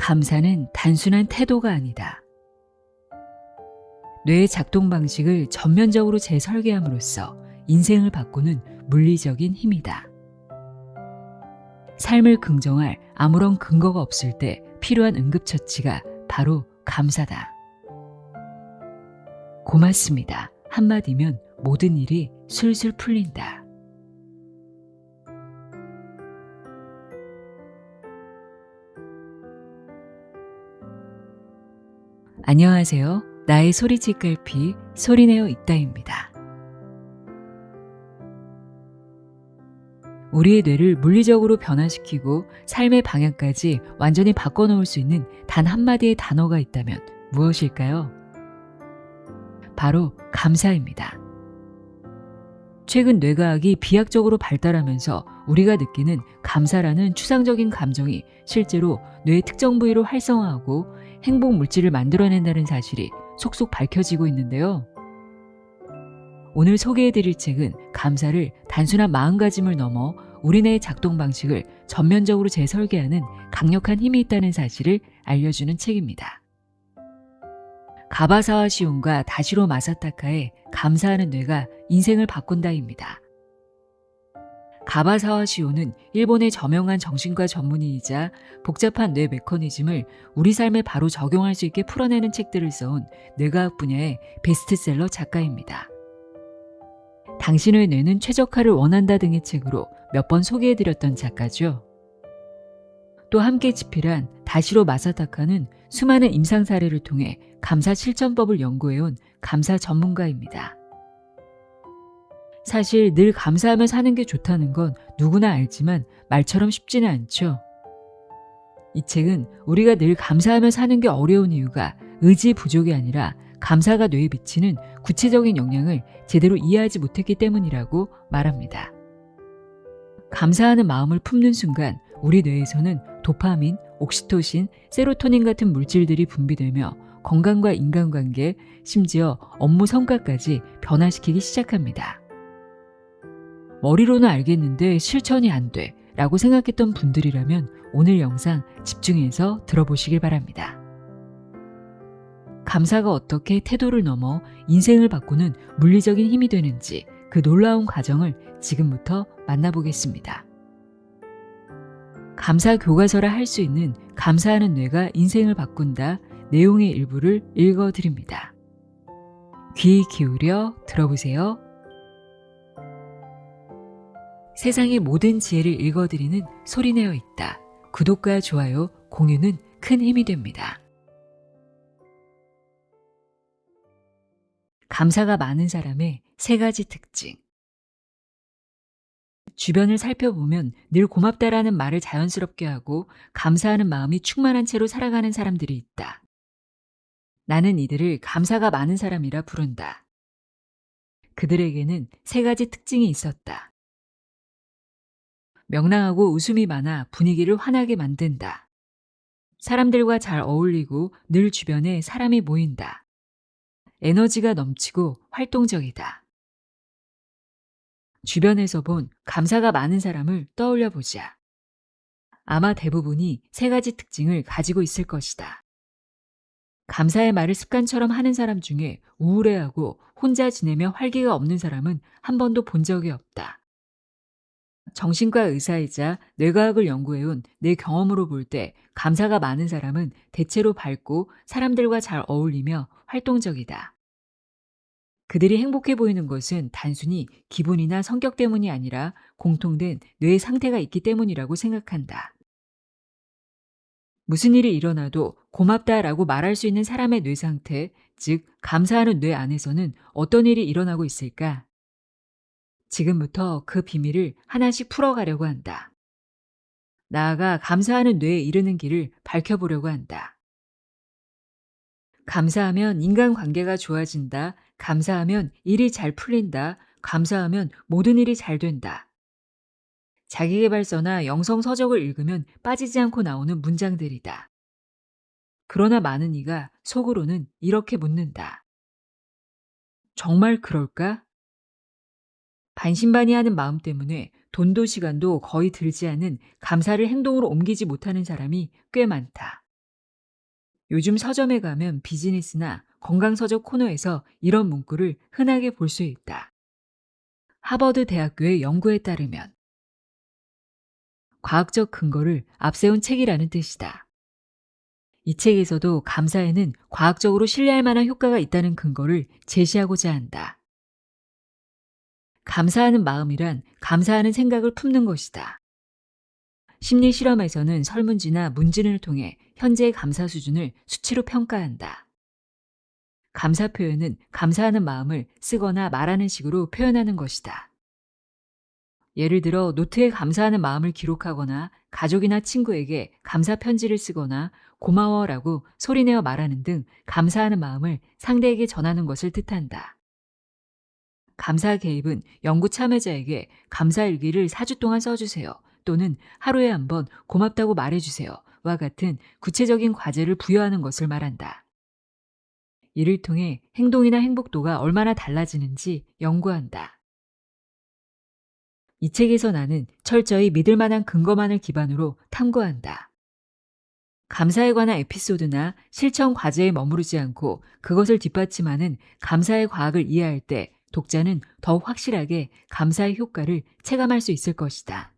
감사는 단순한 태도가 아니다. 뇌의 작동 방식을 전면적으로 재설계함으로써 인생을 바꾸는 물리적인 힘이다. 삶을 긍정할 아무런 근거가 없을 때 필요한 응급처치가 바로 감사다. 고맙습니다. 한마디면 모든 일이 술술 풀린다. 안녕하세요. 나의 소리집 갈피 소리내어 있다입니다. 우리의 뇌를 물리적으로 변화시키고 삶의 방향까지 완전히 바꿔놓을 수 있는 단 한마디의 단어가 있다면 무엇일까요? 바로 감사입니다. 최근 뇌과학이 비약적으로 발달하면서 우리가 느끼는 감사라는 추상적인 감정이 실제로 뇌의 특정 부위로 활성화하고 행복 물질을 만들어낸다는 사실이 속속 밝혀지고 있는데요. 오늘 소개해드릴 책은 감사를 단순한 마음가짐을 넘어 우리뇌의 작동 방식을 전면적으로 재설계하는 강력한 힘이 있다는 사실을 알려주는 책입니다. 가바사와 시온과 다시로 마사타카의 감사하는 뇌가 인생을 바꾼다입니다. 가바사와 시온은 일본의 저명한 정신과 전문의이자 복잡한 뇌 메커니즘을 우리 삶에 바로 적용할 수 있게 풀어내는 책들을 써온 뇌과학 분야의 베스트셀러 작가입니다. 당신의 뇌는 최적화를 원한다 등의 책으로 몇 번 소개해드렸던 작가죠. 또 함께 집필한 다시로 마사타카는 수많은 임상 사례를 통해 감사 실천법을 연구해온 감사 전문가입니다. 사실 늘 감사하며 사는 게 좋다는 건 누구나 알지만 말처럼 쉽지는 않죠. 이 책은 우리가 늘 감사하며 사는 게 어려운 이유가 의지 부족이 아니라 감사가 뇌에 미치는 구체적인 영향을 제대로 이해하지 못했기 때문이라고 말합니다. 감사하는 마음을 품는 순간 우리 뇌에서는 도파민, 옥시토신, 세로토닌 같은 물질들이 분비되며 건강과 인간관계, 심지어 업무 성과까지 변화시키기 시작합니다. 머리로는 알겠는데 실천이 안 돼 라고 생각했던 분들이라면 오늘 영상 집중해서 들어보시길 바랍니다. 감사가 어떻게 태도를 넘어 인생을 바꾸는 물리적인 힘이 되는지 그 놀라운 과정을 지금부터 만나보겠습니다. 감사 교과서라 할 수 있는 감사하는 뇌가 인생을 바꾼다 내용의 일부를 읽어드립니다. 귀 기울여 들어보세요. 세상의 모든 지혜를 읽어드리는 소리내어 있다. 구독과 좋아요, 공유는 큰 힘이 됩니다. 감사가 많은 사람의 3가지 특징. 주변을 살펴보면 늘 고맙다라는 말을 자연스럽게 하고 감사하는 마음이 충만한 채로 살아가는 사람들이 있다. 나는 이들을 감사가 많은 사람이라 부른다. 그들에게는 3가지 특징이 있었다. 명랑하고 웃음이 많아 분위기를 환하게 만든다. 사람들과 잘 어울리고 늘 주변에 사람이 모인다. 에너지가 넘치고 활동적이다. 주변에서 본 감사가 많은 사람을 떠올려 보자. 아마 대부분이 3가지 특징을 가지고 있을 것이다. 감사의 말을 습관처럼 하는 사람 중에 우울해하고 혼자 지내며 활기가 없는 사람은 한 번도 본 적이 없다. 정신과 의사이자 뇌과학을 연구해온 내 경험으로 볼 때 감사가 많은 사람은 대체로 밝고 사람들과 잘 어울리며 활동적이다. 그들이 행복해 보이는 것은 단순히 기분이나 성격 때문이 아니라 공통된 뇌의 상태가 있기 때문이라고 생각한다. 무슨 일이 일어나도 고맙다라고 말할 수 있는 사람의 뇌 상태, 즉 감사하는 뇌 안에서는 어떤 일이 일어나고 있을까? 지금부터 그 비밀을 하나씩 풀어가려고 한다. 나아가 감사하는 뇌에 이르는 길을 밝혀보려고 한다. 감사하면 인간관계가 좋아진다. 감사하면 일이 잘 풀린다. 감사하면 모든 일이 잘 된다. 자기계발서나 영성서적을 읽으면 빠지지 않고 나오는 문장들이다. 그러나 많은 이가 속으로는 이렇게 묻는다. 정말 그럴까? 반신반의하는 마음 때문에 돈도 시간도 거의 들지 않은 감사를 행동으로 옮기지 못하는 사람이 꽤 많다. 요즘 서점에 가면 비즈니스나 건강서적 코너에서 이런 문구를 흔하게 볼 수 있다. 하버드 대학교의 연구에 따르면 과학적 근거를 앞세운 책이라는 뜻이다. 이 책에서도 감사에는 과학적으로 신뢰할 만한 효과가 있다는 근거를 제시하고자 한다. 감사하는 마음이란 감사하는 생각을 품는 것이다. 심리 실험에서는 설문지나 문진을 통해 현재의 감사 수준을 수치로 평가한다. 감사 표현은 감사하는 마음을 쓰거나 말하는 식으로 표현하는 것이다. 예를 들어 노트에 감사하는 마음을 기록하거나 가족이나 친구에게 감사 편지를 쓰거나 고마워라고 소리내어 말하는 등 감사하는 마음을 상대에게 전하는 것을 뜻한다. 감사 개입은 연구 참여자에게 감사 일기를 4주 동안 써주세요 또는 하루에 한 번 고맙다고 말해주세요 와 같은 구체적인 과제를 부여하는 것을 말한다. 이를 통해 행동이나 행복도가 얼마나 달라지는지 연구한다. 이 책에서 나는 철저히 믿을 만한 근거만을 기반으로 탐구한다. 감사에 관한 에피소드나 실천 과제에 머무르지 않고 그것을 뒷받침하는 감사의 과학을 이해할 때 독자는 더욱 확실하게 감사의 효과를 체감할 수 있을 것이다.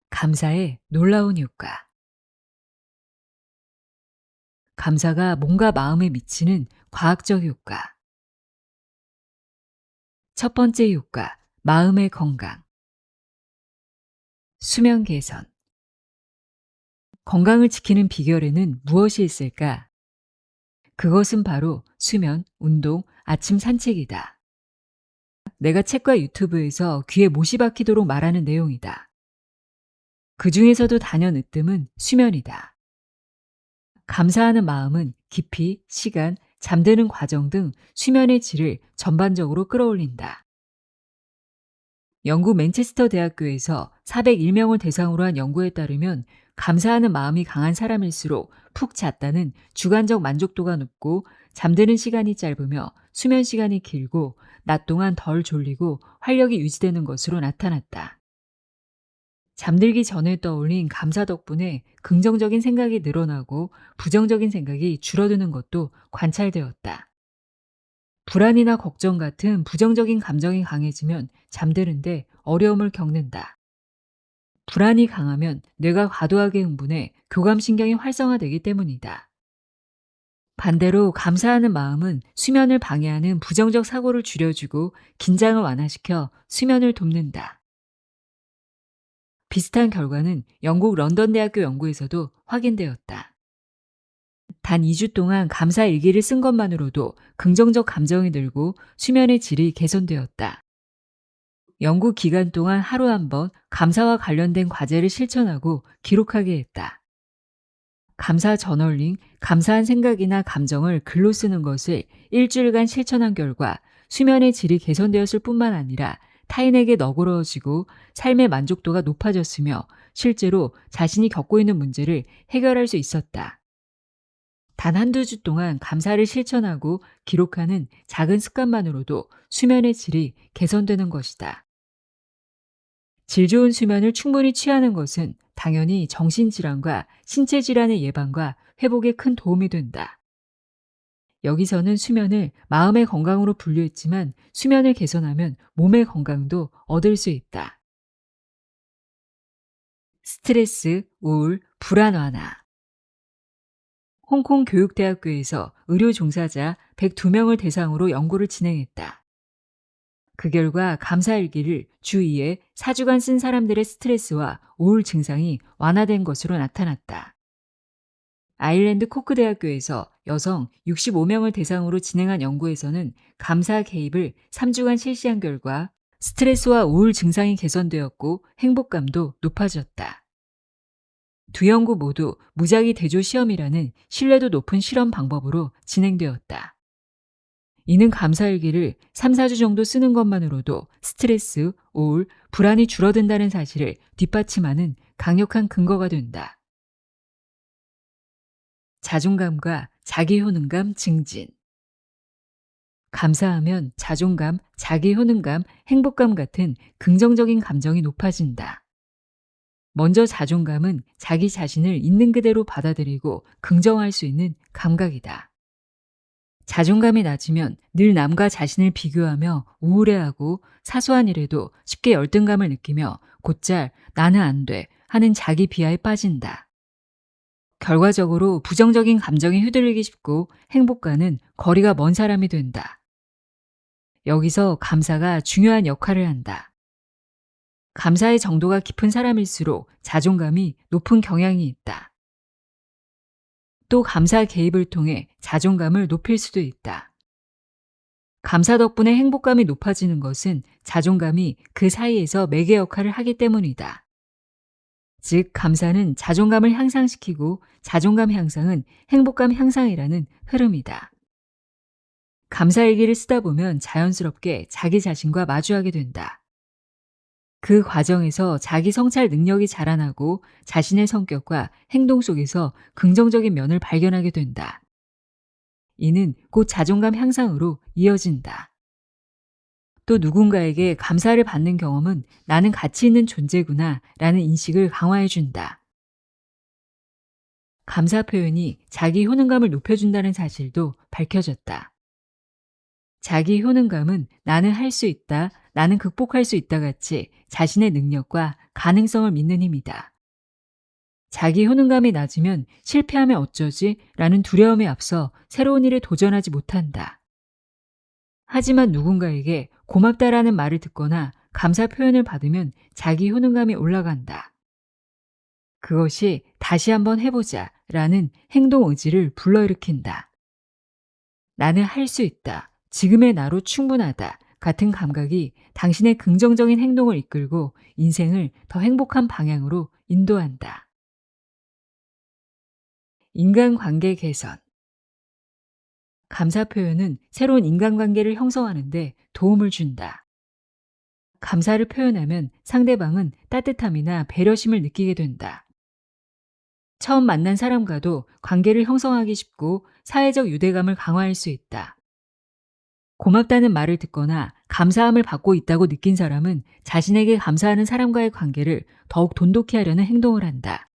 감사의 놀라운 효과. 감사가 몸과 마음에 미치는 과학적 효과. 첫 번째 효과, 마음의 건강. 수면 개선. 건강을 지키는 비결에는 무엇이 있을까? 그것은 바로 수면, 운동, 아침 산책이다. 내가 책과 유튜브에서 귀에 못이 박히도록 말하는 내용이다. 그 중에서도 단연 으뜸은 수면이다. 감사하는 마음은 깊이, 시간, 잠드는 과정 등 수면의 질을 전반적으로 끌어올린다. 영국 맨체스터 대학교에서 401명을 대상으로 한 연구에 따르면 감사하는 마음이 강한 사람일수록 푹 잤다는 주관적 만족도가 높고 잠드는 시간이 짧으며 수면 시간이 길고 낮 동안 덜 졸리고 활력이 유지되는 것으로 나타났다. 잠들기 전에 떠올린 감사 덕분에 긍정적인 생각이 늘어나고 부정적인 생각이 줄어드는 것도 관찰되었다. 불안이나 걱정 같은 부정적인 감정이 강해지면 잠드는데 어려움을 겪는다. 불안이 강하면 뇌가 과도하게 흥분해 교감신경이 활성화되기 때문이다. 반대로 감사하는 마음은 수면을 방해하는 부정적 사고를 줄여주고 긴장을 완화시켜 수면을 돕는다. 비슷한 결과는 영국 런던 대학교 연구에서도 확인되었다. 단 2주 동안 감사 일기를 쓴 것만으로도 긍정적 감정이 늘고 수면의 질이 개선되었다. 연구 기간 동안 하루 한 번 감사와 관련된 과제를 실천하고 기록하게 했다. 감사 저널링, 감사한 생각이나 감정을 글로 쓰는 것을 일주일간 실천한 결과 수면의 질이 개선되었을 뿐만 아니라 타인에게 너그러워지고 삶의 만족도가 높아졌으며 실제로 자신이 겪고 있는 문제를 해결할 수 있었다. 단 한두 주 동안 감사를 실천하고 기록하는 작은 습관만으로도 수면의 질이 개선되는 것이다. 질 좋은 수면을 충분히 취하는 것은 당연히 정신질환과 신체질환의 예방과 회복에 큰 도움이 된다. 여기서는 수면을 마음의 건강으로 분류했지만 수면을 개선하면 몸의 건강도 얻을 수 있다. 스트레스, 우울, 불안 완화. 홍콩 교육대학교에서 의료 종사자 102명을 대상으로 연구를 진행했다. 그 결과 감사일기를 주 2회 4주간 쓴 사람들의 스트레스와 우울 증상이 완화된 것으로 나타났다. 아일랜드 코크 대학교에서 여성 65명을 대상으로 진행한 연구에서는 감사 개입을 3주간 실시한 결과 스트레스와 우울 증상이 개선되었고 행복감도 높아졌다. 두 연구 모두 무작위 대조 시험이라는 신뢰도 높은 실험 방법으로 진행되었다. 이는 감사일기를 3, 4주 정도 쓰는 것만으로도 스트레스, 우울, 불안이 줄어든다는 사실을 뒷받침하는 강력한 근거가 된다. 자존감과 자기효능감 증진. 감사하면 자존감, 자기효능감, 행복감 같은 긍정적인 감정이 높아진다. 먼저 자존감은 자기 자신을 있는 그대로 받아들이고 긍정할 수 있는 감각이다. 자존감이 낮으면 늘 남과 자신을 비교하며 우울해하고 사소한 일에도 쉽게 열등감을 느끼며 곧잘 나는 안 돼 하는 자기 비하에 빠진다. 결과적으로 부정적인 감정에 휘둘리기 쉽고 행복과는 거리가 먼 사람이 된다. 여기서 감사가 중요한 역할을 한다. 감사의 정도가 깊은 사람일수록 자존감이 높은 경향이 있다. 또 감사 개입을 통해 자존감을 높일 수도 있다. 감사 덕분에 행복감이 높아지는 것은 자존감이 그 사이에서 매개 역할을 하기 때문이다. 즉, 감사는 자존감을 향상시키고 자존감 향상은 행복감 향상이라는 흐름이다. 감사일기를 쓰다 보면 자연스럽게 자기 자신과 마주하게 된다. 그 과정에서 자기 성찰 능력이 자라나고 자신의 성격과 행동 속에서 긍정적인 면을 발견하게 된다. 이는 곧 자존감 향상으로 이어진다. 또 누군가에게 감사를 받는 경험은 나는 가치 있는 존재구나 라는 인식을 강화해 준다. 감사 표현이 자기 효능감을 높여준다는 사실도 밝혀졌다. 자기 효능감은 나는 할 수 있다, 나는 극복할 수 있다 같이 자신의 능력과 가능성을 믿는 힘이다. 자기 효능감이 낮으면 실패하면 어쩌지? 라는 두려움에 앞서 새로운 일에 도전하지 못한다. 하지만 누군가에게 고맙다라는 말을 듣거나 감사 표현을 받으면 자기 효능감이 올라간다. 그것이 다시 한번 해보자 라는 행동 의지를 불러일으킨다. 나는 할 수 있다. 지금의 나로 충분하다. 같은 감각이 당신의 긍정적인 행동을 이끌고 인생을 더 행복한 방향으로 인도한다. 인간관계 개선. 감사 표현은 새로운 인간관계를 형성하는 데 도움을 준다. 감사를 표현하면 상대방은 따뜻함이나 배려심을 느끼게 된다. 처음 만난 사람과도 관계를 형성하기 쉽고 사회적 유대감을 강화할 수 있다. 고맙다는 말을 듣거나 감사함을 받고 있다고 느낀 사람은 자신에게 감사하는 사람과의 관계를 더욱 돈독히 하려는 행동을 한다.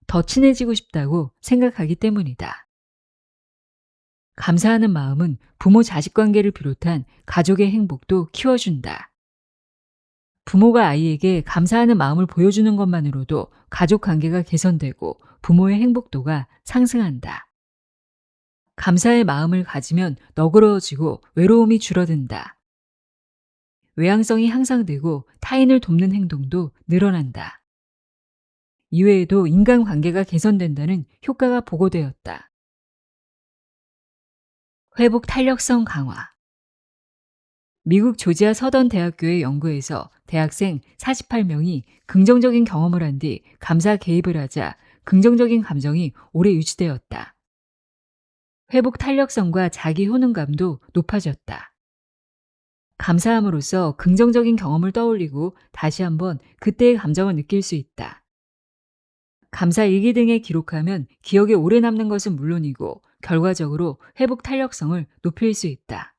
더 친해지고 싶다고 생각하기 때문이다. 감사하는 마음은 부모 자식 관계를 비롯한 가족의 행복도 키워준다. 부모가 아이에게 감사하는 마음을 보여주는 것만으로도 가족 관계가 개선되고 부모의 행복도가 상승한다. 감사의 마음을 가지면 너그러워지고 외로움이 줄어든다. 외향성이 향상되고 타인을 돕는 행동도 늘어난다. 이외에도 인간관계가 개선된다는 효과가 보고되었다. 회복 탄력성 강화. 미국 조지아 서던 대학교의 연구에서 대학생 48명이 긍정적인 경험을 한 뒤 감사 개입을 하자 긍정적인 감정이 오래 유지되었다. 회복 탄력성과 자기 효능감도 높아졌다. 감사함으로써 긍정적인 경험을 떠올리고 다시 한번 그때의 감정을 느낄 수 있다. 감사 일기 등에 기록하면 기억에 오래 남는 것은 물론이고 결과적으로 회복 탄력성을 높일 수 있다.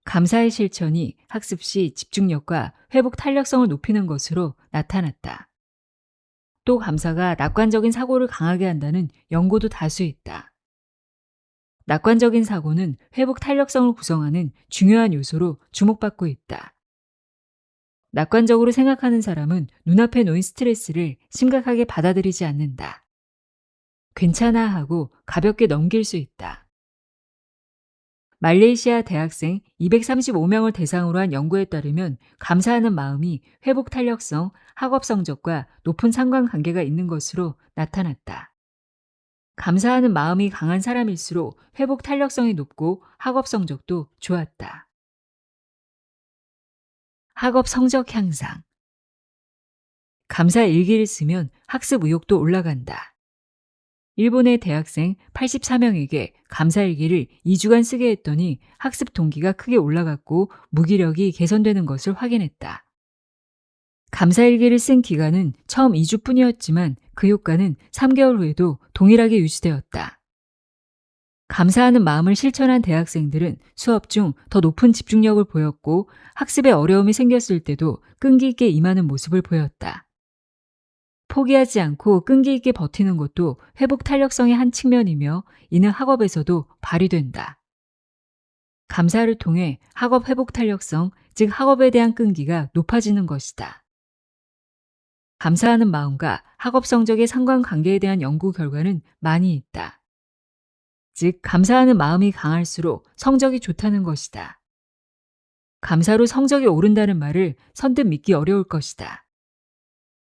감사의 실천이 학습 시 집중력과 회복 탄력성을 높이는 것으로 나타났다. 또 감사가 낙관적인 사고를 강하게 한다는 연구도 다수 있다. 낙관적인 사고는 회복 탄력성을 구성하는 중요한 요소로 주목받고 있다. 낙관적으로 생각하는 사람은 눈앞에 놓인 스트레스를 심각하게 받아들이지 않는다. 괜찮아 하고 가볍게 넘길 수 있다. 말레이시아 대학생 235명을 대상으로 한 연구에 따르면 감사하는 마음이 회복 탄력성, 학업 성적과 높은 상관관계가 있는 것으로 나타났다. 감사하는 마음이 강한 사람일수록 회복 탄력성이 높고 학업 성적도 좋았다. 학업 성적 향상. 감사 일기를 쓰면 학습 의욕도 올라간다. 일본의 대학생 84명에게 감사 일기를 2주간 쓰게 했더니 학습 동기가 크게 올라갔고 무기력이 개선되는 것을 확인했다. 감사 일기를 쓴 기간은 처음 2주뿐이었지만 그 효과는 3개월 후에도 동일하게 유지되었다. 감사하는 마음을 실천한 대학생들은 수업 중 더 높은 집중력을 보였고 학습에 어려움이 생겼을 때도 끈기 있게 임하는 모습을 보였다. 포기하지 않고 끈기 있게 버티는 것도 회복 탄력성의 한 측면이며 이는 학업에서도 발휘된다. 감사를 통해 학업 회복 탄력성, 즉 학업에 대한 끈기가 높아지는 것이다. 감사하는 마음과 학업 성적의 상관관계에 대한 연구 결과는 많이 있다. 즉, 감사하는 마음이 강할수록 성적이 좋다는 것이다. 감사로 성적이 오른다는 말을 선뜻 믿기 어려울 것이다.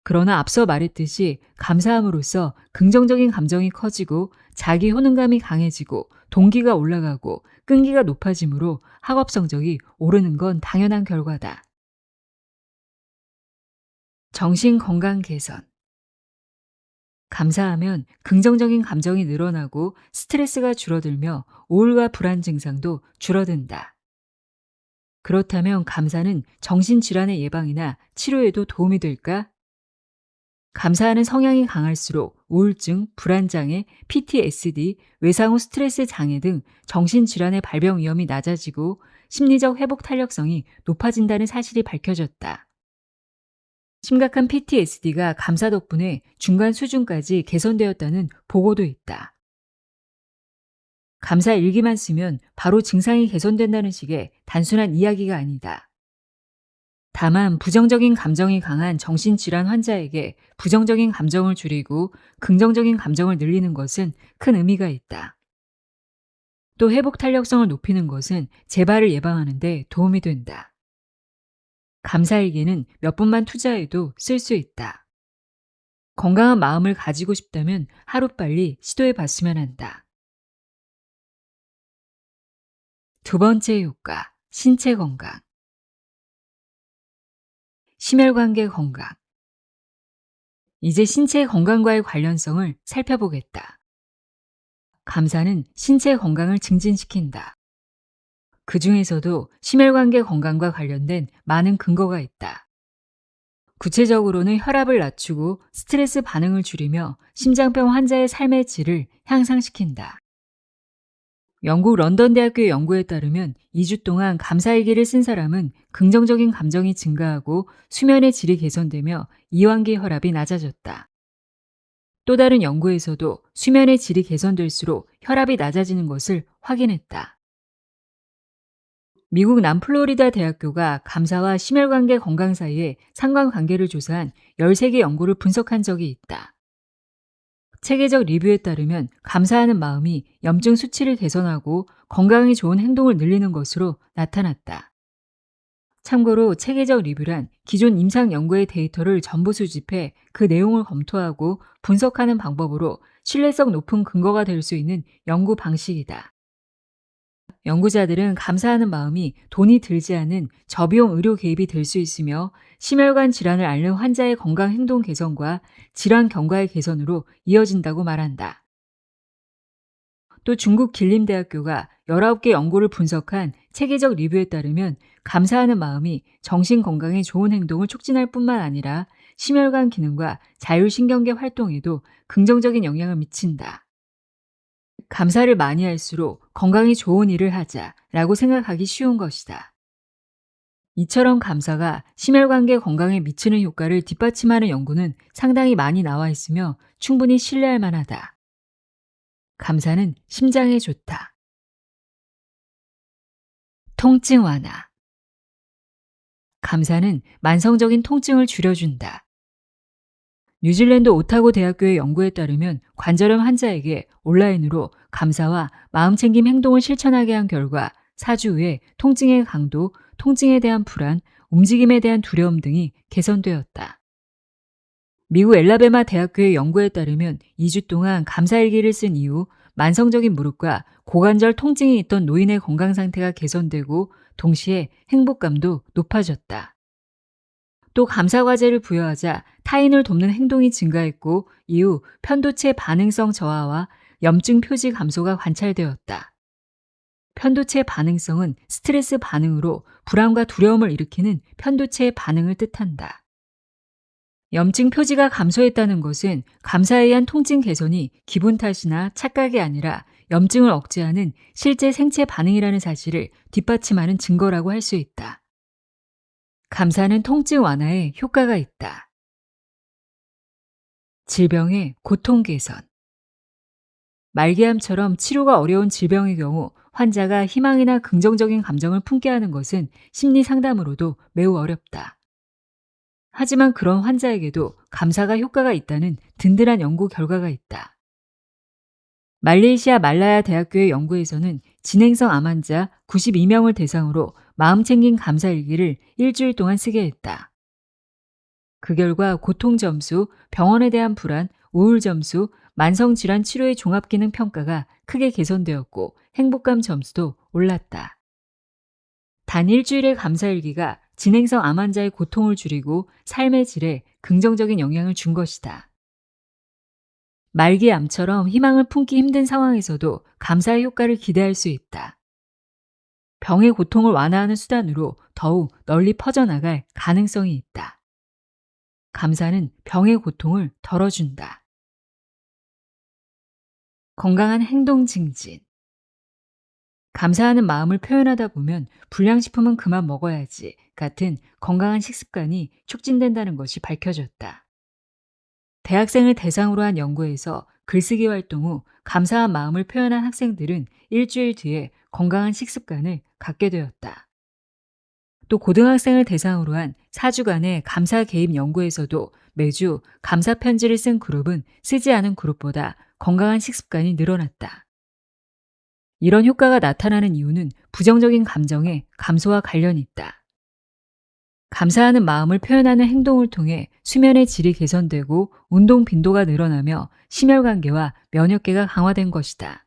그러나 앞서 말했듯이 감사함으로써 긍정적인 감정이 커지고 자기 효능감이 강해지고 동기가 올라가고 끈기가 높아지므로 학업 성적이 오르는 건 당연한 결과다. 정신 건강 개선. 감사하면 긍정적인 감정이 늘어나고 스트레스가 줄어들며 우울과 불안 증상도 줄어든다. 그렇다면 감사는 정신질환의 예방이나 치료에도 도움이 될까? 감사하는 성향이 강할수록 우울증, 불안장애, PTSD, 외상 후 스트레스 장애 등 정신질환의 발병 위험이 낮아지고 심리적 회복 탄력성이 높아진다는 사실이 밝혀졌다. 심각한 PTSD가 감사 덕분에 중간 수준까지 개선되었다는 보고도 있다. 감사 일기만 쓰면 바로 증상이 개선된다는 식의 단순한 이야기가 아니다. 다만 부정적인 감정이 강한 정신질환 환자에게 부정적인 감정을 줄이고 긍정적인 감정을 늘리는 것은 큰 의미가 있다. 또 회복 탄력성을 높이는 것은 재발을 예방하는 데 도움이 된다. 감사일기는 몇 분만 투자해도 쓸 수 있다. 건강한 마음을 가지고 싶다면 하루빨리 시도해 봤으면 한다. 두 번째 효과, 신체 건강. 심혈관계 건강. 이제 신체 건강과의 관련성을 살펴보겠다. 감사는 신체 건강을 증진시킨다. 그 중에서도 심혈관계 건강과 관련된 많은 근거가 있다. 구체적으로는 혈압을 낮추고 스트레스 반응을 줄이며 심장병 환자의 삶의 질을 향상시킨다. 영국 런던대학교의 연구에 따르면 2주 동안 감사일기를 쓴 사람은 긍정적인 감정이 증가하고 수면의 질이 개선되며 이완기 혈압이 낮아졌다. 또 다른 연구에서도 수면의 질이 개선될수록 혈압이 낮아지는 것을 확인했다. 미국 남플로리다 대학교가 감사와 심혈관계 건강 사이의 상관관계를 조사한 13개 연구를 분석한 적이 있다. 체계적 리뷰에 따르면 감사하는 마음이 염증 수치를 개선하고 건강에 좋은 행동을 늘리는 것으로 나타났다. 참고로 체계적 리뷰란 기존 임상 연구의 데이터를 전부 수집해 그 내용을 검토하고 분석하는 방법으로 신뢰성 높은 근거가 될 수 있는 연구 방식이다. 연구자들은 감사하는 마음이 돈이 들지 않은 저비용 의료 개입이 될 수 있으며 심혈관 질환을 앓는 환자의 건강 행동 개선과 질환 경과의 개선으로 이어진다고 말한다. 또 중국 길림대학교가 19개 연구를 분석한 체계적 리뷰에 따르면 감사하는 마음이 정신 건강에 좋은 행동을 촉진할 뿐만 아니라 심혈관 기능과 자율신경계 활동에도 긍정적인 영향을 미친다. 감사를 많이 할수록 건강에 좋은 일을 하자라고 생각하기 쉬운 것이다. 이처럼 감사가 심혈관계 건강에 미치는 효과를 뒷받침하는 연구는 상당히 많이 나와 있으며 충분히 신뢰할 만하다. 감사는 심장에 좋다. 통증 완화. 감사는 만성적인 통증을 줄여준다. 뉴질랜드 오타고 대학교의 연구에 따르면 관절염 환자에게 온라인으로 감사와 마음챙김 행동을 실천하게 한 결과 4주 후에 통증의 강도, 통증에 대한 불안, 움직임에 대한 두려움 등이 개선되었다. 미국 엘라베마 대학교의 연구에 따르면 2주 동안 감사일기를 쓴 이후 만성적인 무릎과 고관절 통증이 있던 노인의 건강 상태가 개선되고 동시에 행복감도 높아졌다. 또 감사과제를 부여하자 타인을 돕는 행동이 증가했고 이후 편도체 반응성 저하와 염증 표지 감소가 관찰되었다. 편도체 반응성은 스트레스 반응으로 불안과 두려움을 일으키는 편도체의 반응을 뜻한다. 염증 표지가 감소했다는 것은 감사에 의한 통증 개선이 기분 탓이나 착각이 아니라 염증을 억제하는 실제 생체 반응이라는 사실을 뒷받침하는 증거라고 할 수 있다. 감사는 통증 완화에 효과가 있다. 질병의 고통 개선. 말기암처럼 치료가 어려운 질병의 경우 환자가 희망이나 긍정적인 감정을 품게 하는 것은 심리 상담으로도 매우 어렵다. 하지만 그런 환자에게도 감사가 효과가 있다는 든든한 연구 결과가 있다. 말레이시아 말라야 대학교의 연구에서는 진행성 암 환자 92명을 대상으로 마음 챙긴 감사 일기를 일주일 동안 쓰게 했다. 그 결과 고통 점수, 병원에 대한 불안, 우울 점수, 만성질환 치료의 종합기능 평가가 크게 개선되었고 행복감 점수도 올랐다. 단 일주일의 감사일기가 진행성 암 환자의 고통을 줄이고 삶의 질에 긍정적인 영향을 준 것이다. 말기 암처럼 희망을 품기 힘든 상황에서도 감사의 효과를 기대할 수 있다. 병의 고통을 완화하는 수단으로 더욱 널리 퍼져나갈 가능성이 있다. 감사는 병의 고통을 덜어준다. 건강한 행동 증진. 감사하는 마음을 표현하다 보면 불량식품은 그만 먹어야지 같은 건강한 식습관이 촉진된다는 것이 밝혀졌다. 대학생을 대상으로 한 연구에서 글쓰기 활동 후 감사한 마음을 표현한 학생들은 일주일 뒤에 건강한 식습관을 갖게 되었다. 또 고등학생을 대상으로 한 4주간의 감사 개입 연구에서도 매주 감사 편지를 쓴 그룹은 쓰지 않은 그룹보다 건강한 식습관이 늘어났다. 이런 효과가 나타나는 이유는 부정적인 감정의 감소와 관련이 있다. 감사하는 마음을 표현하는 행동을 통해 수면의 질이 개선되고 운동 빈도가 늘어나며 심혈관계와 면역계가 강화된 것이다.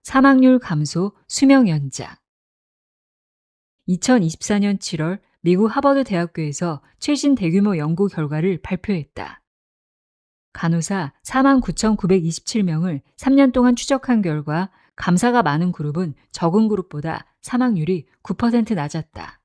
사망률 감소, 수명 연장. 2024년 7월 미국 하버드 대학교에서 최신 대규모 연구 결과를 발표했다. 간호사 49,927명을 3년 동안 추적한 결과 감사가 많은 그룹은 적은 그룹보다 사망률이 9% 낮았다.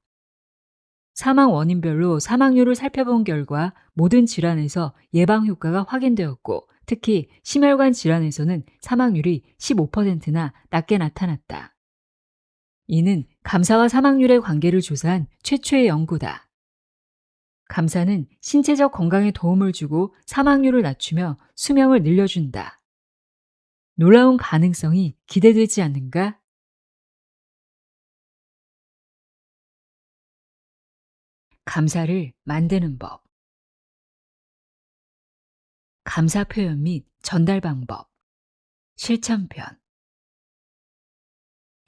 사망 원인별로 사망률을 살펴본 결과 모든 질환에서 예방 효과가 확인되었고 특히 심혈관 질환에서는 사망률이 15%나 낮게 나타났다. 이는 감사와 사망률의 관계를 조사한 최초의 연구다. 감사는 신체적 건강에 도움을 주고 사망률을 낮추며 수명을 늘려준다. 놀라운 가능성이 기대되지 않는가? 감사를 만드는 법. 감사 표현 및 전달 방법. 실천편.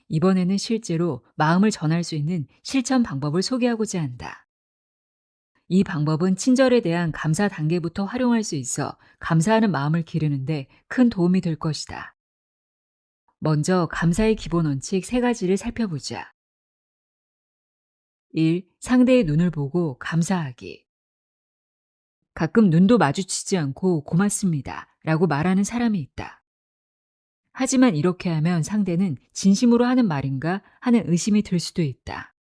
이번에는 실제로 마음을 전할 수 있는 실천 방법을 소개하고자 한다. 이 방법은 친절에 대한 감사 단계부터 활용할 수 있어 감사하는 마음을 기르는데 큰 도움이 될 것이다. 먼저 감사의 기본 원칙 3가지를 살펴보자. 1. 상대의 눈을 보고 감사하기. 가끔 눈도 마주치지 않고 고맙습니다 라고 말하는 사람이 있다. 하지만 이렇게 하면 상대는 진심으로 하는 말인가 하는 의심이 들 수도 있다.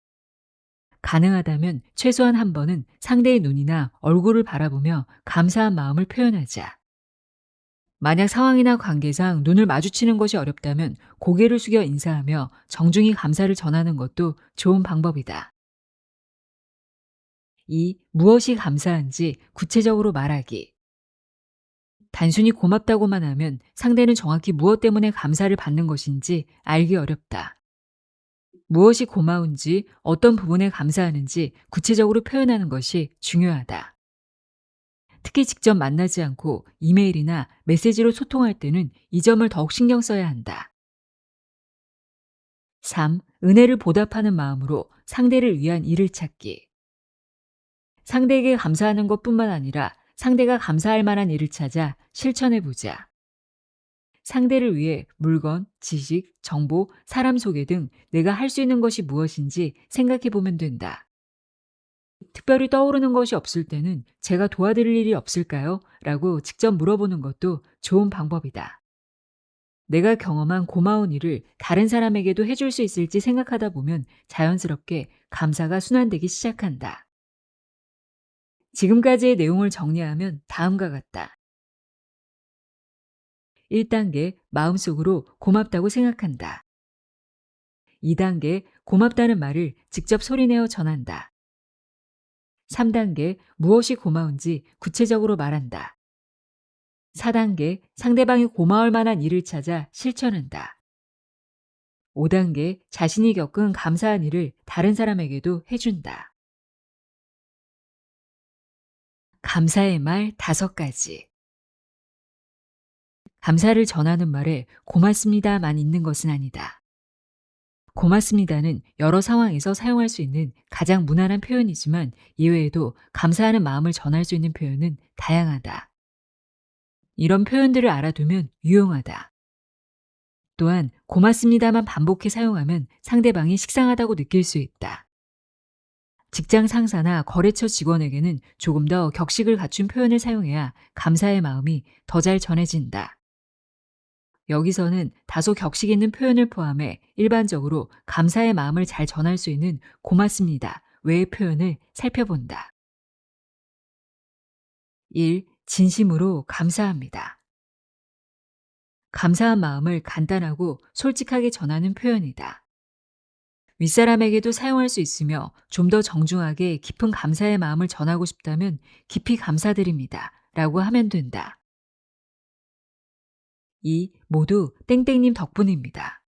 가능하다면 최소한 한 번은 상대의 눈이나 얼굴을 바라보며 감사한 마음을 표현하자. 만약 상황이나 관계상 눈을 마주치는 것이 어렵다면 고개를 숙여 인사하며 정중히 감사를 전하는 것도 좋은 방법이다. 2. 무엇이 감사한지 구체적으로 말하기. 단순히 고맙다고만 하면 상대는 정확히 무엇 때문에 감사를 받는 것인지 알기 어렵다. 무엇이 고마운지, 어떤 부분에 감사하는지 구체적으로 표현하는 것이 중요하다. 특히 직접 만나지 않고 이메일이나 메시지로 소통할 때는 이 점을 더욱 신경 써야 한다. 3. 은혜를 보답하는 마음으로 상대를 위한 일을 찾기. 상대에게 감사하는 것뿐만 아니라 상대가 감사할 만한 일을 찾아 실천해보자. 상대를 위해 물건, 지식, 정보, 사람 소개 등 내가 할 수 있는 것이 무엇인지 생각해보면 된다. 특별히 떠오르는 것이 없을 때는 제가 도와드릴 일이 없을까요? 라고 직접 물어보는 것도 좋은 방법이다. 내가 경험한 고마운 일을 다른 사람에게도 해줄 수 있을지 생각하다 보면 자연스럽게 감사가 순환되기 시작한다. 지금까지의 내용을 정리하면 다음과 같다. 1단계 마음속으로 고맙다고 생각한다. 2단계 고맙다는 말을 직접 소리내어 전한다. 3단계 무엇이 고마운지 구체적으로 말한다. 4단계 상대방이 고마울 만한 일을 찾아 실천한다. 5단계 자신이 겪은 감사한 일을 다른 사람에게도 해준다. 감사의 말 5가지. 감사를 전하는 말에 고맙습니다만 있는 것은 아니다. 고맙습니다는 여러 상황에서 사용할 수 있는 가장 무난한 표현이지만 이외에도 감사하는 마음을 전할 수 있는 표현은 다양하다. 이런 표현들을 알아두면 유용하다. 또한 고맙습니다만 반복해 사용하면 상대방이 식상하다고 느낄 수 있다. 직장 상사나 거래처 직원에게는 조금 더 격식을 갖춘 표현을 사용해야 감사의 마음이 더 잘 전해진다. 여기서는 다소 격식 있는 표현을 포함해 일반적으로 감사의 마음을 잘 전할 수 있는 고맙습니다 외의 표현을 살펴본다. 1. 진심으로 감사합니다. 감사한 마음을 간단하고 솔직하게 전하는 표현이다. 윗사람에게도 사용할 수 있으며 좀 더 정중하게 깊은 감사의 마음을 전하고 싶다면 깊이 감사드립니다 라고 하면 된다. 2. 모두 땡땡님 덕분입니다.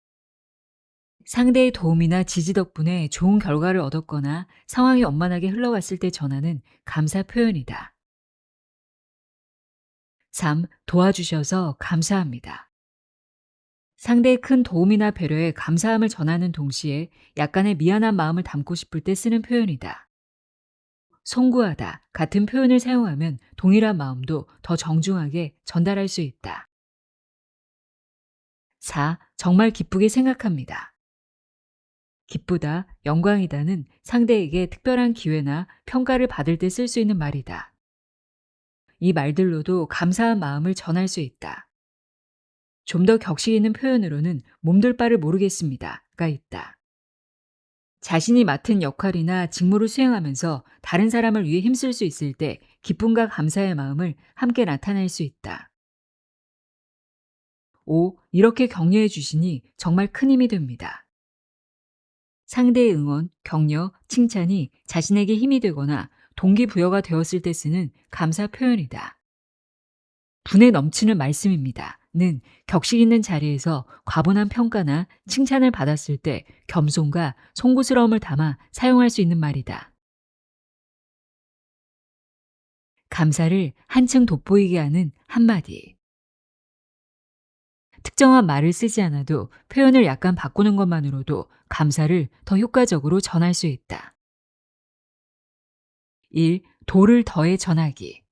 상대의 도움이나 지지 덕분에 좋은 결과를 얻었거나 상황이 원만하게 흘러갔을 때 전하는 감사 표현이다. 3. 도와주셔서 감사합니다. 상대의 큰 도움이나 배려에 감사함을 전하는 동시에 약간의 미안한 마음을 담고 싶을 때 쓰는 표현이다. 송구하다 같은 표현을 사용하면 동일한 마음도 더 정중하게 전달할 수 있다. 4. 정말 기쁘게 생각합니다. 기쁘다, 영광이다는 상대에게 특별한 기회나 평가를 받을 때 쓸 수 있는 말이다. 이 말들로도 감사한 마음을 전할 수 있다. 좀 더 격식 있는 표현으로는 몸둘 바를 모르겠습니다가 있다. 자신이 맡은 역할이나 직무를 수행하면서 다른 사람을 위해 힘쓸 수 있을 때 기쁨과 감사의 마음을 함께 나타낼 수 있다. 5. 이렇게 격려해 주시니 정말 큰 힘이 됩니다. 상대의 응원, 격려, 칭찬이 자신에게 힘이 되거나 동기부여가 되었을 때 쓰는 감사 표현이다. 분에 넘치는 말씀입니다. 는 격식 있는 자리에서 과분한 평가나 칭찬을 받았을 때 겸손과 송구스러움을 담아 사용할 수 있는 말이다. 감사를 한층 돋보이게 하는 한마디. 특정한 말을 쓰지 않아도 표현을 약간 바꾸는 것만으로도 감사를 더 효과적으로 전할 수 있다. 1. 도를 더해 전하기.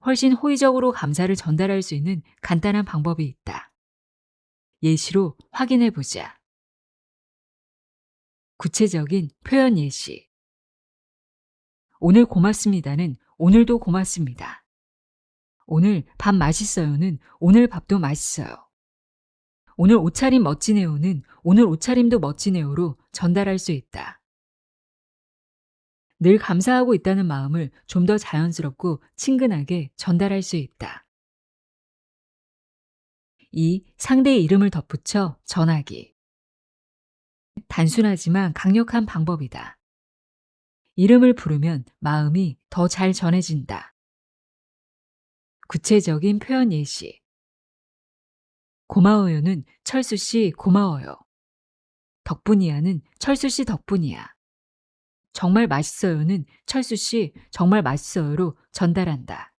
훨씬 호의적으로 감사를 전달할 수 있는 간단한 방법이 있다. 예시로 확인해 보자. 구체적인 표현 예시. 오늘 고맙습니다는 오늘도 고맙습니다. 오늘 밥 맛있어요는 오늘 밥도 맛있어요. 오늘 옷차림 멋지네요는 오늘 옷차림도 멋지네요로 전달할 수 있다. 늘 감사하고 있다는 마음을 좀 더 자연스럽고 친근하게 전달할 수 있다. 2. 상대의 이름을 덧붙여 전하기. 단순하지만 강력한 방법이다. 이름을 부르면 마음이 더 잘 전해진다. 구체적인 표현 예시. 고마워요는 철수 씨 고마워요. 덕분이야는 철수 씨 덕분이야. 정말 맛있어요는 철수 씨 정말 맛있어요로 전달한다.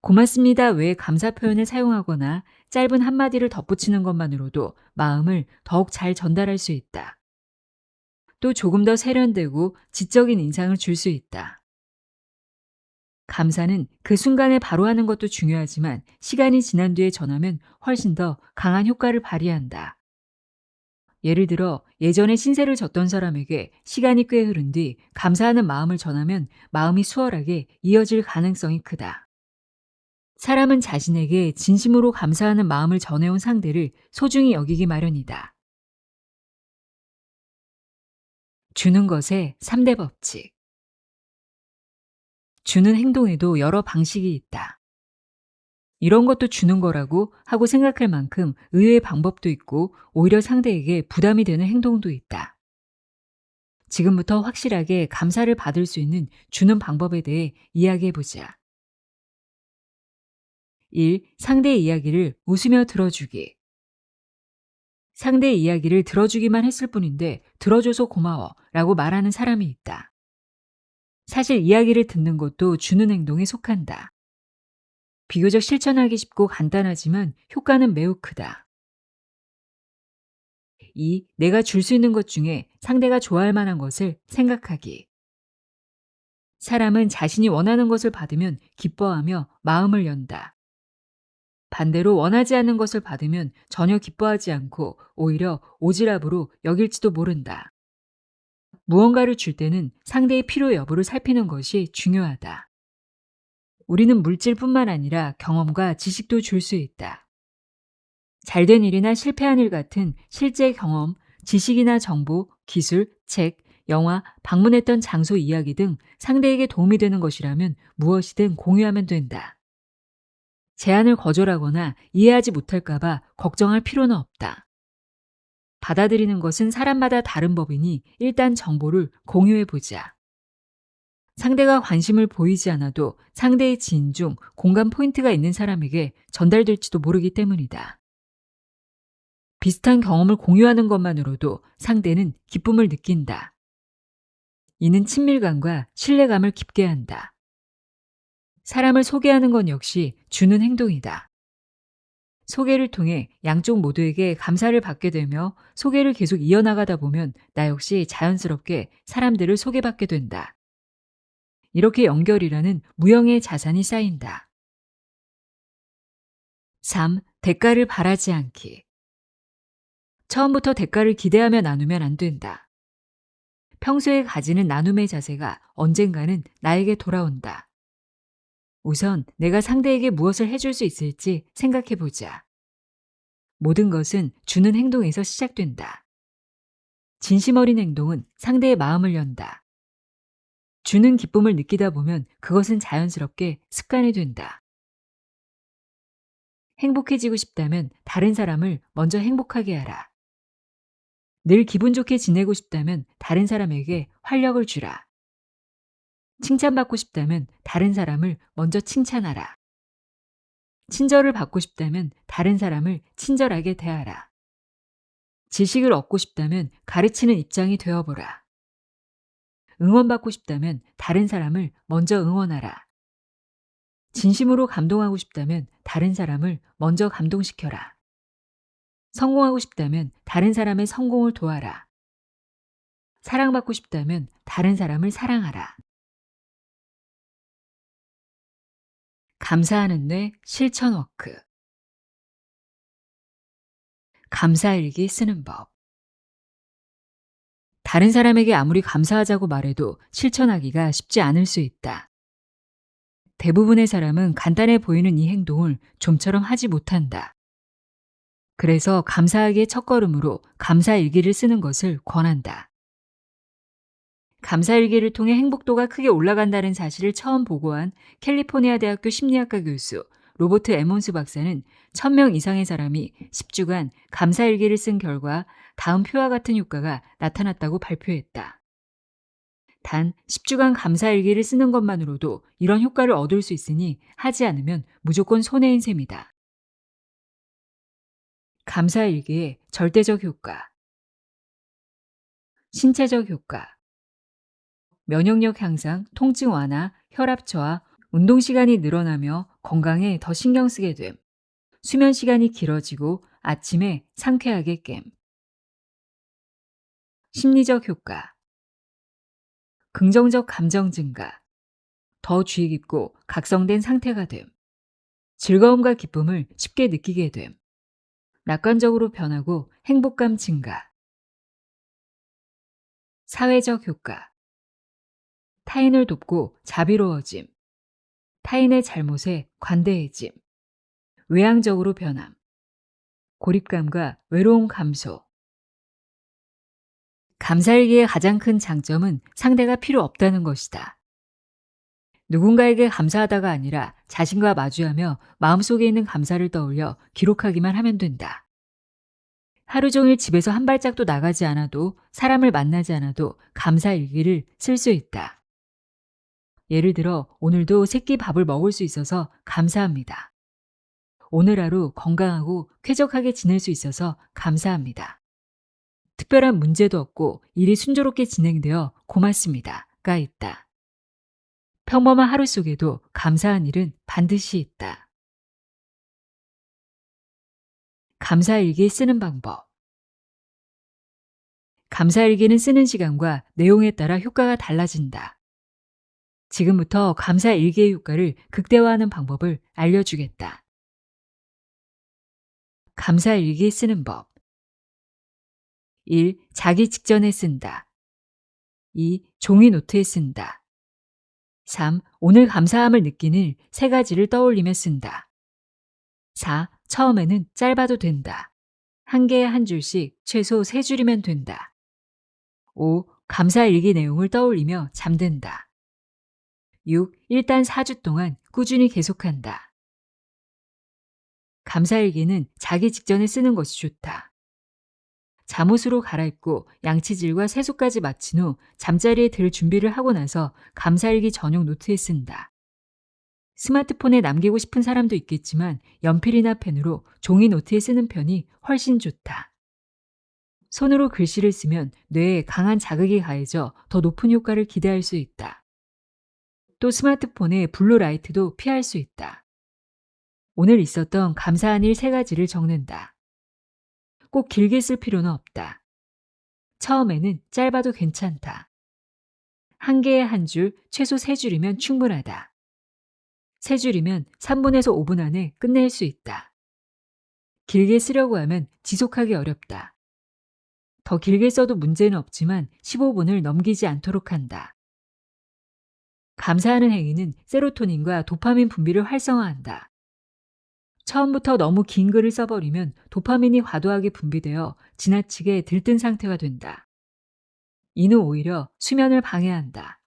고맙습니다 외에 감사 표현을 사용하거나 짧은 한마디를 덧붙이는 것만으로도 마음을 더욱 잘 전달할 수 있다. 또 조금 더 세련되고 지적인 인상을 줄 수 있다. 감사는 그 순간에 바로 하는 것도 중요하지만 시간이 지난 뒤에 전하면 훨씬 더 강한 효과를 발휘한다. 예를 들어 예전에 신세를 졌던 사람에게 시간이 꽤 흐른 뒤 감사하는 마음을 전하면 마음이 수월하게 이어질 가능성이 크다. 사람은 자신에게 진심으로 감사하는 마음을 전해온 상대를 소중히 여기기 마련이다. 주는 것의 3대 법칙. 주는 행동에도 여러 방식이 있다. 이런 것도 주는 거라고 하고 생각할 만큼 의외의 방법도 있고 오히려 상대에게 부담이 되는 행동도 있다. 지금부터 확실하게 감사를 받을 수 있는 주는 방법에 대해 이야기해 보자. 1. 상대의 이야기를 웃으며 들어주기. 상대의 이야기를 들어주기만 했을 뿐인데 들어줘서 고마워 라고 말하는 사람이 있다. 사실 이야기를 듣는 것도 주는 행동에 속한다. 비교적 실천하기 쉽고 간단하지만 효과는 매우 크다. 2. 내가 줄 수 있는 것 중에 상대가 좋아할 만한 것을 생각하기. 사람은 자신이 원하는 것을 받으면 기뻐하며 마음을 연다. 반대로 원하지 않는 것을 받으면 전혀 기뻐하지 않고 오히려 오지랖으로 여길지도 모른다. 무언가를 줄 때는 상대의 필요 여부를 살피는 것이 중요하다. 우리는 물질뿐만 아니라 경험과 지식도 줄 수 있다. 잘된 일이나 실패한 일 같은 실제 경험, 지식이나 정보, 기술, 책, 영화, 방문했던 장소 이야기 등 상대에게 도움이 되는 것이라면 무엇이든 공유하면 된다. 제안을 거절하거나 이해하지 못할까봐 걱정할 필요는 없다. 받아들이는 것은 사람마다 다른 법이니 일단 정보를 공유해보자. 상대가 관심을 보이지 않아도 상대의 지인 중 공감 포인트가 있는 사람에게 전달될지도 모르기 때문이다. 비슷한 경험을 공유하는 것만으로도 상대는 기쁨을 느낀다. 이는 친밀감과 신뢰감을 깊게 한다. 사람을 소개하는 건 역시 주는 행동이다. 소개를 통해 양쪽 모두에게 감사를 받게 되며 소개를 계속 이어나가다 보면 나 역시 자연스럽게 사람들을 소개받게 된다. 이렇게 연결이라는 무형의 자산이 쌓인다. 3. 대가를 바라지 않기. 처음부터 대가를 기대하며 나누면 안 된다. 평소에 가지는 나눔의 자세가 언젠가는 나에게 돌아온다. 우선 내가 상대에게 무엇을 해줄 수 있을지 생각해 보자. 모든 것은 주는 행동에서 시작된다. 진심 어린 행동은 상대의 마음을 연다. 주는 기쁨을 느끼다 보면 그것은 자연스럽게 습관이 된다. 행복해지고 싶다면 다른 사람을 먼저 행복하게 하라. 늘 기분 좋게 지내고 싶다면 다른 사람에게 활력을 주라. 칭찬받고 싶다면 다른 사람을 먼저 칭찬하라. 친절을 받고 싶다면 다른 사람을 친절하게 대하라. 지식을 얻고 싶다면 가르치는 입장이 되어보라. 응원받고 싶다면 다른 사람을 먼저 응원하라. 진심으로 감동하고 싶다면 다른 사람을 먼저 감동시켜라. 성공하고 싶다면 다른 사람의 성공을 도와라. 사랑받고 싶다면 다른 사람을 사랑하라. 감사하는 뇌 실천 워크. 감사일기 쓰는 법. 다른 사람에게 아무리 감사하자고 말해도 실천하기가 쉽지 않을 수 있다. 대부분의 사람은 간단해 보이는 이 행동을 좀처럼 하지 못한다. 그래서 감사하기의 첫걸음으로 감사일기를 쓰는 것을 권한다. 감사일기를 통해 행복도가 크게 올라간다는 사실을 처음 보고한 캘리포니아 대학교 심리학과 교수 로버트 에몬스 박사는 1000명 이상의 사람이 10주간 감사일기를 쓴 결과 다음 표와 같은 효과가 나타났다고 발표했다. 단 10주간 감사일기를 쓰는 것만으로도 이런 효과를 얻을 수 있으니 하지 않으면 무조건 손해인 셈이다. 감사일기의 절대적 효과. 신체적 효과. 면역력 향상, 통증 완화, 혈압 저하, 운동 시간이 늘어나며 건강에 더 신경 쓰게 됨. 수면 시간이 길어지고 아침에 상쾌하게 깸. 심리적 효과. 긍정적 감정 증가. 더 주의 깊고 각성된 상태가 됨. 즐거움과 기쁨을 쉽게 느끼게 됨. 낙관적으로 변하고 행복감 증가. 사회적 효과. 타인을 돕고 자비로워짐. 타인의 잘못에 관대해짐. 외향적으로 변함. 고립감과 외로움 감소. 감사일기의 가장 큰 장점은 상대가 필요 없다는 것이다. 누군가에게 감사하다가 아니라 자신과 마주하며 마음속에 있는 감사를 떠올려 기록하기만 하면 된다. 하루 종일 집에서 한 발짝도 나가지 않아도 사람을 만나지 않아도 감사 일기를 쓸 수 있다. 예를 들어 오늘도 새끼 밥을 먹을 수 있어서 감사합니다. 오늘 하루 건강하고 쾌적하게 지낼 수 있어서 감사합니다. 특별한 문제도 없고 일이 순조롭게 진행되어 고맙습니다가 있다. 평범한 하루 속에도 감사한 일은 반드시 있다. 감사일기 쓰는 방법. 감사일기는 쓰는 시간과 내용에 따라 효과가 달라진다. 지금부터 감사일기의 효과를 극대화하는 방법을 알려주겠다. 감사일기 쓰는 법. 1. 자기 직전에 쓴다. 2. 종이 노트에 쓴다. 3. 오늘 감사함을 느끼는 3가지를 떠올리며 쓴다. 4. 처음에는 짧아도 된다. 한 개에 한 줄씩 최소 3줄이면 된다. 5. 감사일기 내용을 떠올리며 잠든다. 6. 일단 4주 동안 꾸준히 계속한다. 감사일기는 자기 직전에 쓰는 것이 좋다. 잠옷으로 갈아입고 양치질과 세수까지 마친 후 잠자리에 들 준비를 하고 나서 감사일기 전용 노트에 쓴다. 스마트폰에 남기고 싶은 사람도 있겠지만 연필이나 펜으로 종이 노트에 쓰는 편이 훨씬 좋다. 손으로 글씨를 쓰면 뇌에 강한 자극이 가해져 더 높은 효과를 기대할 수 있다. 또 스마트폰의 블루라이트도 피할 수 있다. 오늘 있었던 감사한 일 3가지를 적는다. 꼭 길게 쓸 필요는 없다. 처음에는 짧아도 괜찮다. 한 개에 한 줄, 최소 3줄이면 충분하다. 3줄이면 3분에서 5분 안에 끝낼 수 있다. 길게 쓰려고 하면 지속하기 어렵다. 더 길게 써도 문제는 없지만 15분을 넘기지 않도록 한다. 감사하는 행위는 세로토닌과 도파민 분비를 활성화한다. 처음부터 너무 긴 글을 써버리면 도파민이 과도하게 분비되어 지나치게 들뜬 상태가 된다. 이는 오히려 수면을 방해한다.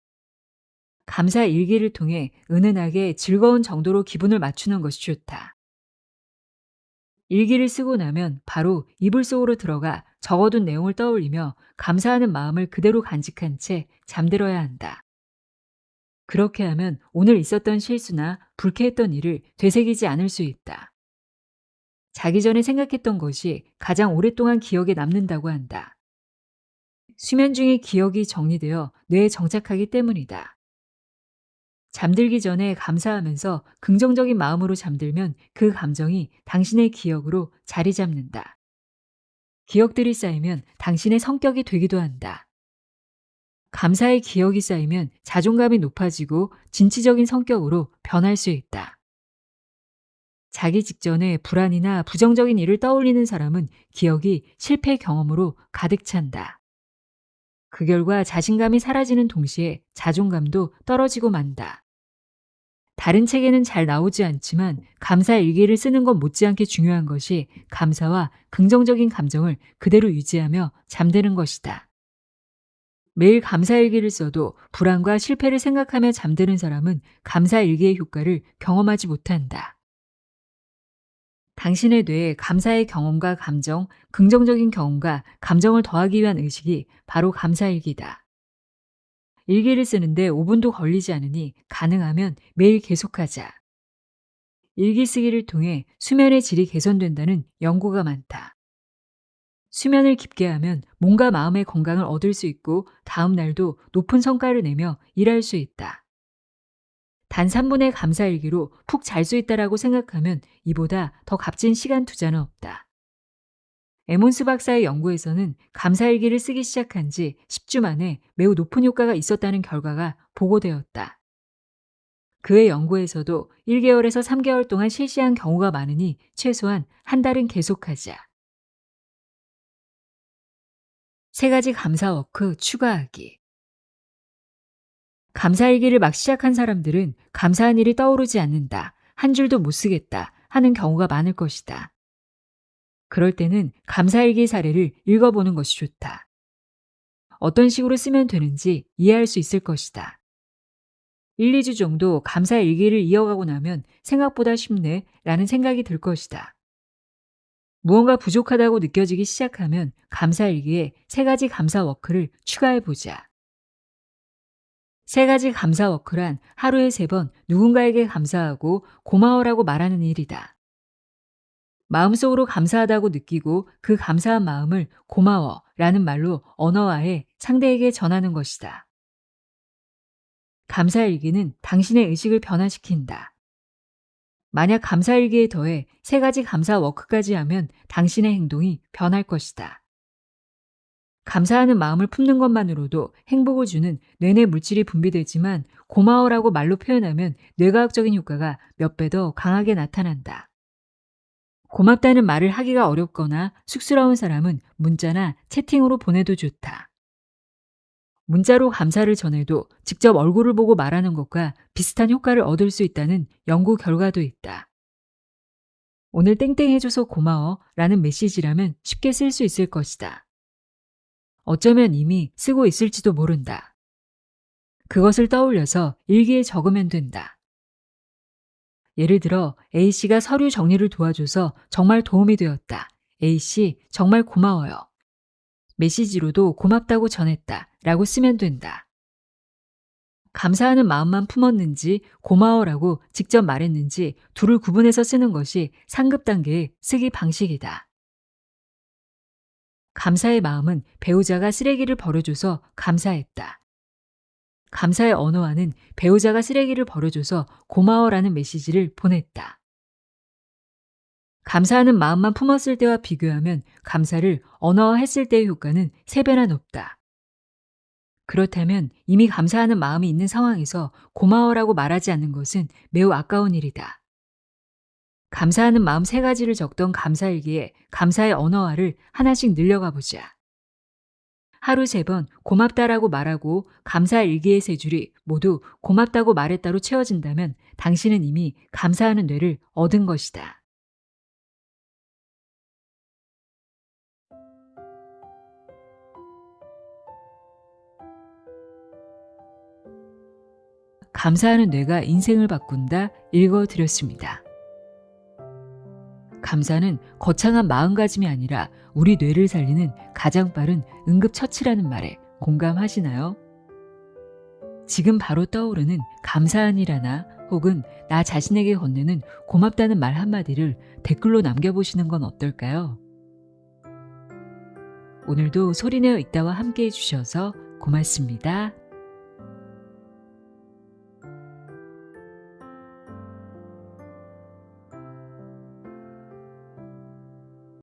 감사 일기를 통해 은은하게 즐거운 정도로 기분을 맞추는 것이 좋다. 일기를 쓰고 나면 바로 이불 속으로 들어가 적어둔 내용을 떠올리며 감사하는 마음을 그대로 간직한 채 잠들어야 한다. 그렇게 하면 오늘 있었던 실수나 불쾌했던 일을 되새기지 않을 수 있다. 자기 전에 생각했던 것이 가장 오랫동안 기억에 남는다고 한다. 수면 중에 기억이 정리되어 뇌에 정착하기 때문이다. 잠들기 전에 감사하면서 긍정적인 마음으로 잠들면 그 감정이 당신의 기억으로 자리 잡는다. 기억들이 쌓이면 당신의 성격이 되기도 한다. 감사의 기억이 쌓이면 자존감이 높아지고 진취적인 성격으로 변할 수 있다. 자기 직전에 불안이나 부정적인 일을 떠올리는 사람은 기억이 실패 경험으로 가득 찬다. 그 결과 자신감이 사라지는 동시에 자존감도 떨어지고 만다. 다른 책에는 잘 나오지 않지만 감사 일기를 쓰는 것 못지않게 중요한 것이 감사와 긍정적인 감정을 그대로 유지하며 잠드는 것이다. 매일 감사 일기를 써도 불안과 실패를 생각하며 잠드는 사람은 감사 일기의 효과를 경험하지 못한다. 당신의 뇌에 감사의 경험과 감정, 긍정적인 경험과 감정을 더하기 위한 의식이 바로 감사일기다. 일기를 쓰는데 5분도 걸리지 않으니 가능하면 매일 계속하자. 일기 쓰기를 통해 수면의 질이 개선된다는 연구가 많다. 수면을 깊게 하면 몸과 마음의 건강을 얻을 수 있고 다음 날도 높은 성과를 내며 일할 수 있다. 단 3분의 감사일기로 푹 잘 수 있다라고 생각하면 이보다 더 값진 시간 투자는 없다. 에몬스 박사의 연구에서는 감사일기를 쓰기 시작한 지 10주 만에 매우 높은 효과가 있었다는 결과가 보고되었다. 그의 연구에서도 1개월에서 3개월 동안 실시한 경우가 많으니 최소한 한 달은 계속하자. 3가지 감사 워크 추가하기. 감사일기를 막 시작한 사람들은 감사한 일이 떠오르지 않는다, 한 줄도 못 쓰겠다 하는 경우가 많을 것이다. 그럴 때는 감사일기 사례를 읽어보는 것이 좋다. 어떤 식으로 쓰면 되는지 이해할 수 있을 것이다. 1, 2주 정도 감사일기를 이어가고 나면 생각보다 쉽네 라는 생각이 들 것이다. 무언가 부족하다고 느껴지기 시작하면 감사일기에 3가지 감사 워크를 추가해 보자. 3가지 감사 워크란 하루에 3번 누군가에게 감사하고 고마워라고 말하는 일이다. 마음속으로 감사하다고 느끼고 그 감사한 마음을 고마워 라는 말로 언어화해 상대에게 전하는 것이다. 감사일기는 당신의 의식을 변화시킨다. 만약 감사일기에 더해 3가지 감사 워크까지 하면 당신의 행동이 변할 것이다. 감사하는 마음을 품는 것만으로도 행복을 주는 뇌내 물질이 분비되지만 고마워라고 말로 표현하면 뇌과학적인 효과가 몇 배 더 강하게 나타난다. 고맙다는 말을 하기가 어렵거나 쑥스러운 사람은 문자나 채팅으로 보내도 좋다. 문자로 감사를 전해도 직접 얼굴을 보고 말하는 것과 비슷한 효과를 얻을 수 있다는 연구 결과도 있다. 오늘 땡땡 해줘서 고마워 라는 메시지라면 쉽게 쓸 수 있을 것이다. 어쩌면 이미 쓰고 있을지도 모른다. 그것을 떠올려서 일기에 적으면 된다. 예를 들어 A씨가 서류 정리를 도와줘서 정말 도움이 되었다. A씨 정말 고마워요. 메시지로도 고맙다고 전했다 라고 쓰면 된다. 감사하는 마음만 품었는지 고마워라고 직접 말했는지 둘을 구분해서 쓰는 것이 상급 단계의 쓰기 방식이다. 감사의 마음은 배우자가 쓰레기를 버려줘서 감사했다. 감사의 언어와는 배우자가 쓰레기를 버려줘서 고마워라는 메시지를 보냈다. 감사하는 마음만 품었을 때와 비교하면 감사를 언어화했을 때의 효과는 3배나 높다. 그렇다면 이미 감사하는 마음이 있는 상황에서 고마워라고 말하지 않는 것은 매우 아까운 일이다. 감사하는 마음 3가지를 적던 감사일기에 감사의 언어화를 하나씩 늘려가 보자. 하루 3번 고맙다라고 말하고 감사일기의 3줄이 모두 고맙다고 말했다로 채워진다면 당신은 이미 감사하는 뇌를 얻은 것이다. 감사하는 뇌가 인생을 바꾼다 읽어드렸습니다. 감사는 거창한 마음가짐이 아니라 우리 뇌를 살리는 가장 빠른 응급처치라는 말에 공감하시나요? 지금 바로 떠오르는 감사한 일 하나 혹은 나 자신에게 건네는 고맙다는 말 한마디를 댓글로 남겨보시는 건 어떨까요? 오늘도 소리내어 읽다와 함께 해주셔서 고맙습니다.